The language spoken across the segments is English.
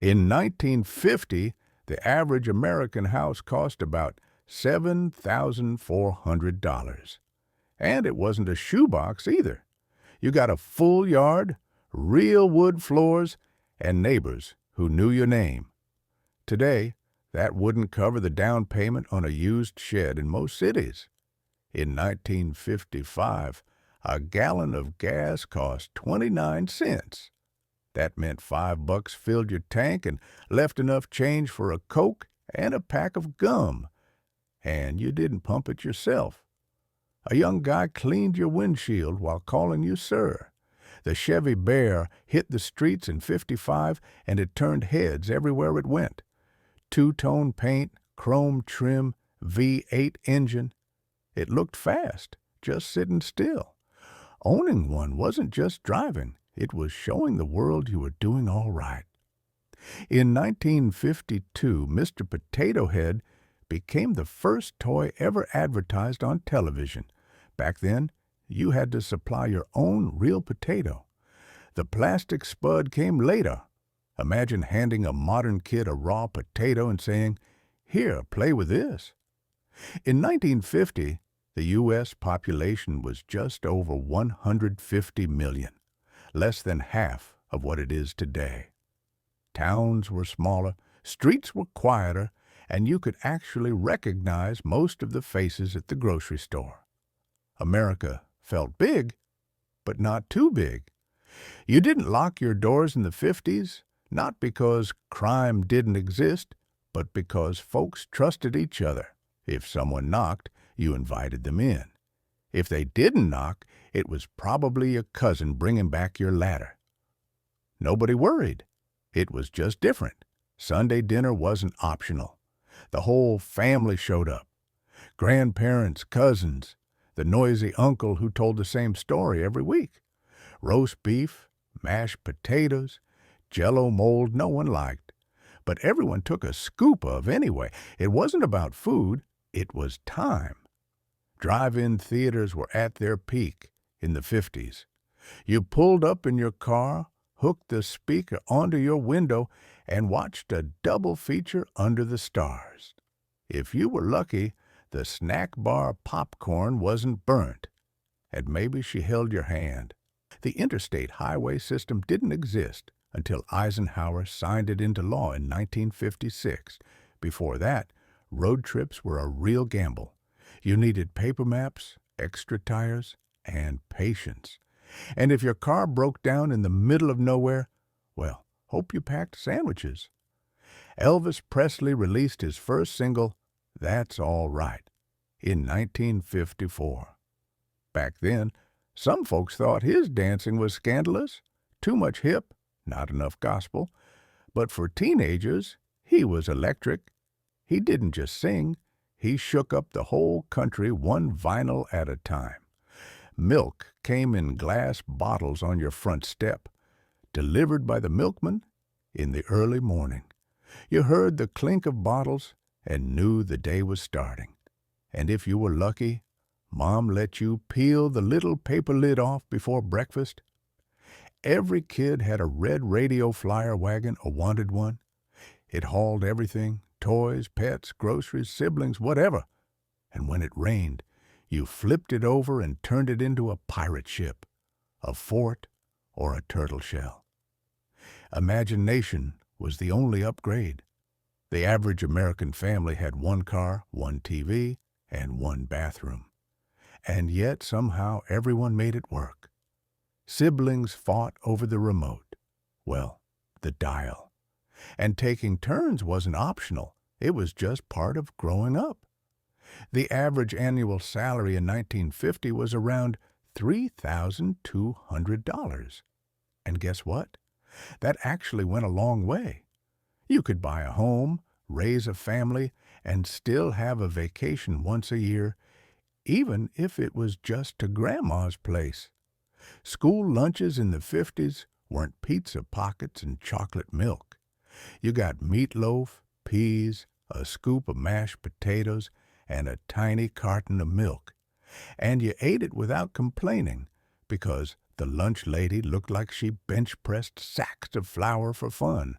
In 1950, the average American house cost about $7,400. And it wasn't a shoebox either. You got a full yard, real wood floors, and neighbors who knew your name. Today, that wouldn't cover the down payment on a used shed in most cities. In 1955, a gallon of gas cost 29 cents. That meant $5 filled your tank and left enough change for a Coke and a pack of gum. And you didn't pump it yourself. A young guy cleaned your windshield while calling you sir. The Chevy Bear hit the streets in '55, and it turned heads everywhere it went. Two-tone paint, chrome trim, V8 engine. It looked fast, just sitting still. Owning one wasn't just driving. It was showing the world you were doing all right. In 1952, Mr. Potato Head became the first toy ever advertised on television. Back then, you had to supply your own real potato. The plastic spud came later. Imagine handing a modern kid a raw potato and saying, "Here, play with this." In 1950, the U.S. population was just over 150 million, less than half of what it is today. Towns were smaller, streets were quieter, and you could actually recognize most of the faces at the grocery store. America felt big, but not too big. You didn't lock your doors in the '50s, not because crime didn't exist, but because folks trusted each other. If someone knocked, you invited them in. If they didn't knock, it was probably a cousin bringing back your ladder. Nobody worried. It was just different. Sunday dinner wasn't optional. The whole family showed up. Grandparents, cousins, the noisy uncle who told the same story every week. Roast beef, mashed potatoes, Jell-O mold no one liked. But everyone took a scoop of anyway. It wasn't about food, it was time. Drive-in theaters were at their peak in the '50s. You pulled up in your car, hooked the speaker onto your window, and watched a double feature under the stars. If you were lucky, the snack bar popcorn wasn't burnt, and maybe she held your hand. The interstate highway system didn't exist until Eisenhower signed it into law in 1956. Before that, road trips were a real gamble. You needed paper maps, extra tires, and patience. And if your car broke down in the middle of nowhere, well, hope you packed sandwiches. Elvis Presley released his first single, "That's All Right," in 1954. Back then, some folks thought his dancing was scandalous, too much hip, not enough gospel. But for teenagers, he was electric. He didn't just sing, he shook up the whole country one vinyl at a time. Milk came in glass bottles on your front step, delivered by the milkman in the early morning. You heard the clink of bottles and knew the day was starting. And if you were lucky, Mom let you peel the little paper lid off before breakfast. Every kid had a red radio flyer wagon or wanted one. It hauled everything, toys, pets, groceries, siblings, whatever. And when it rained, you flipped it over and turned it into a pirate ship, a fort, or a turtle shell. Imagination was the only upgrade. The average American family had one car, one TV, and one bathroom. And yet somehow everyone made it work. Siblings fought over the remote. Well, the dial. And taking turns wasn't optional. It was just part of growing up. The average annual salary in 1950 was around $3,200. And guess what? That actually went a long way. You could buy a home, raise a family, and still have a vacation once a year, even if it was just to Grandma's place. School lunches in the '50s weren't pizza pockets and chocolate milk. You got meatloaf, peas, a scoop of mashed potatoes, and a tiny carton of milk. And you ate it without complaining, because the lunch lady looked like she bench-pressed sacks of flour for fun.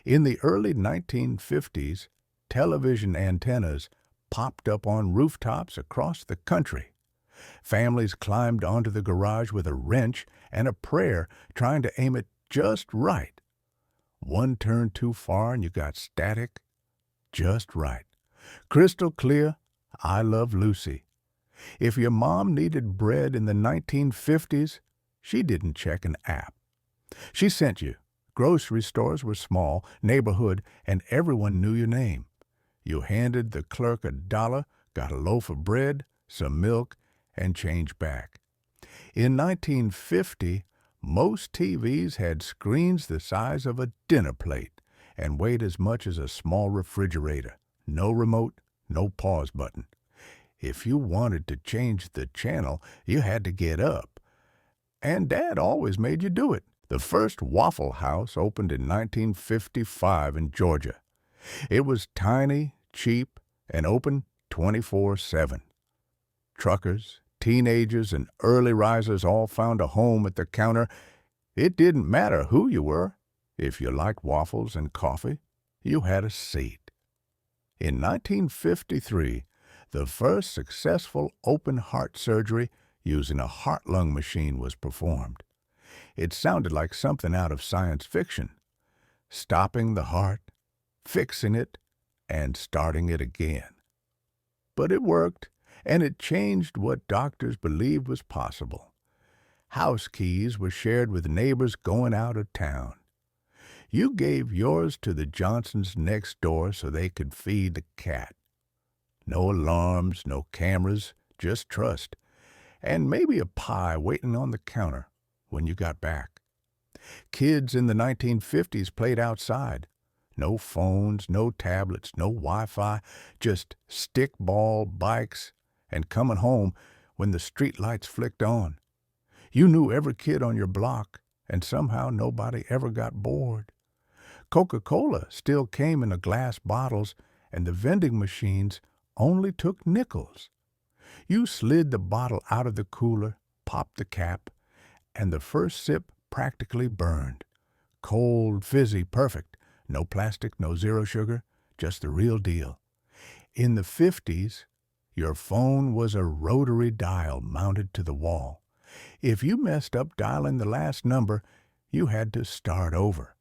In the early 1950s, television antennas popped up on rooftops across the country. Families climbed onto the garage with a wrench and a prayer, trying to aim it just right. One turn too far and you got static just right. Crystal clear, I Love Lucy. If your mom needed bread in the 1950s, she didn't check an app. She sent you. Grocery stores were small, neighborhood, and everyone knew your name. You handed the clerk $1, got a loaf of bread, some milk, and change back. In 1950, most TVs had screens the size of a dinner plate and weighed as much as a small refrigerator. No remote, no pause button. If you wanted to change the channel, you had to get up. And Dad always made you do it. The first Waffle House opened in 1955 in Georgia. It was tiny, cheap, and open 24/7. Truckers, teenagers, and early risers all found a home at the counter. It didn't matter who you were. If you liked waffles and coffee, you had a seat. In 1953, the first successful open-heart surgery using a heart-lung machine was performed. It sounded like something out of science fiction. Stopping the heart, fixing it, and starting it again. But it worked, and it changed what doctors believed was possible. House keys were shared with neighbors going out of town. You gave yours to the Johnsons next door so they could feed the cat. No alarms, no cameras, just trust, and maybe a pie waiting on the counter when you got back. Kids in the 1950s played outside. No phones, no tablets, no Wi-Fi, just stickball, bikes, and coming home when the street lights flicked on. You knew every kid on your block, and somehow nobody ever got bored. Coca-Cola still came in the glass bottles, and the vending machines only took nickels. You slid the bottle out of the cooler, popped the cap, and the first sip practically burned. Cold, fizzy, perfect. No plastic, no zero sugar, just the real deal. In the 50s, your phone was a rotary dial mounted to the wall. If you messed up dialing the last number, you had to start over.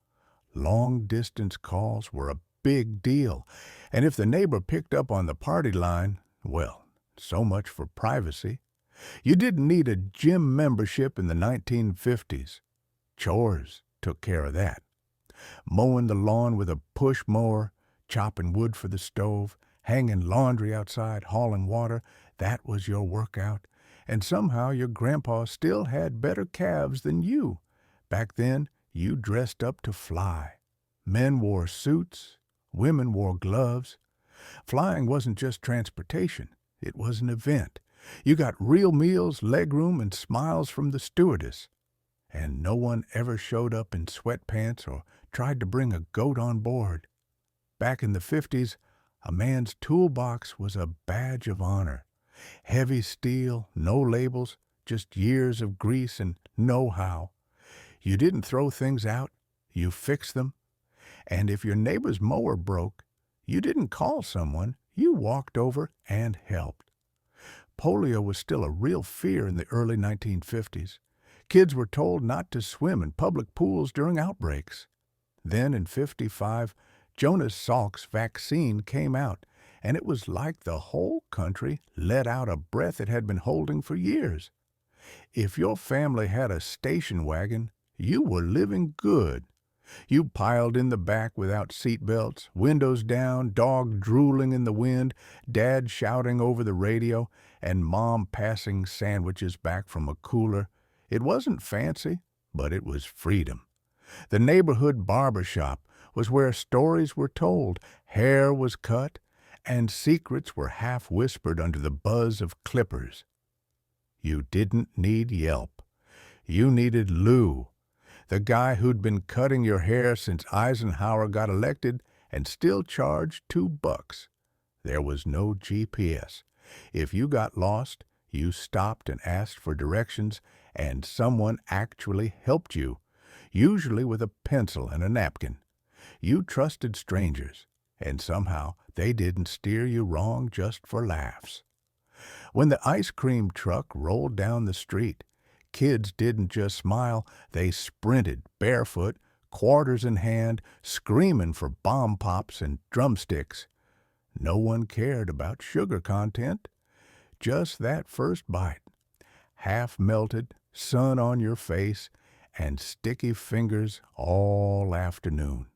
Long-distance calls were a big deal, and if the neighbor picked up on the party line, well, so much for privacy. You didn't need a gym membership in the 1950s. Chores took care of that. Mowing the lawn with a push mower, chopping wood for the stove, hanging laundry outside, hauling water, that was your workout. And somehow your grandpa still had better calves than you. Back then, you dressed up to fly. Men wore suits, women wore gloves. Flying wasn't just transportation, it was an event. You got real meals, legroom, and smiles from the stewardess. And no one ever showed up in sweatpants or tried to bring a goat on board. Back in the 50s, a man's toolbox was a badge of honor. Heavy steel, no labels, just years of grease and know-how. You didn't throw things out, you fixed them. And if your neighbor's mower broke, you didn't call someone, you walked over and helped. Polio was still a real fear in the early 1950s. Kids were told not to swim in public pools during outbreaks. Then in 55, Jonas Salk's vaccine came out, and it was like the whole country let out a breath it had been holding for years. If your family had a station wagon, you were living good. You piled in the back without seat belts, windows down, dog drooling in the wind, Dad shouting over the radio, and Mom passing sandwiches back from a cooler. It wasn't fancy, but it was freedom. The neighborhood barber shop was where stories were told, hair was cut, and secrets were half whispered under the buzz of clippers. You didn't need Yelp. You needed Lou, the guy who'd been cutting your hair since Eisenhower got elected and still charged $2. There was no GPS. If you got lost, you stopped and asked for directions, and someone actually helped you, usually with a pencil and a napkin. You trusted strangers, and somehow they didn't steer you wrong just for laughs. When the ice cream truck rolled down the street, kids didn't just smile, they sprinted barefoot, quarters in hand, screaming for bomb pops and drumsticks. No one cared about sugar content, just that first bite. Half melted, sun on your face, and sticky fingers all afternoon.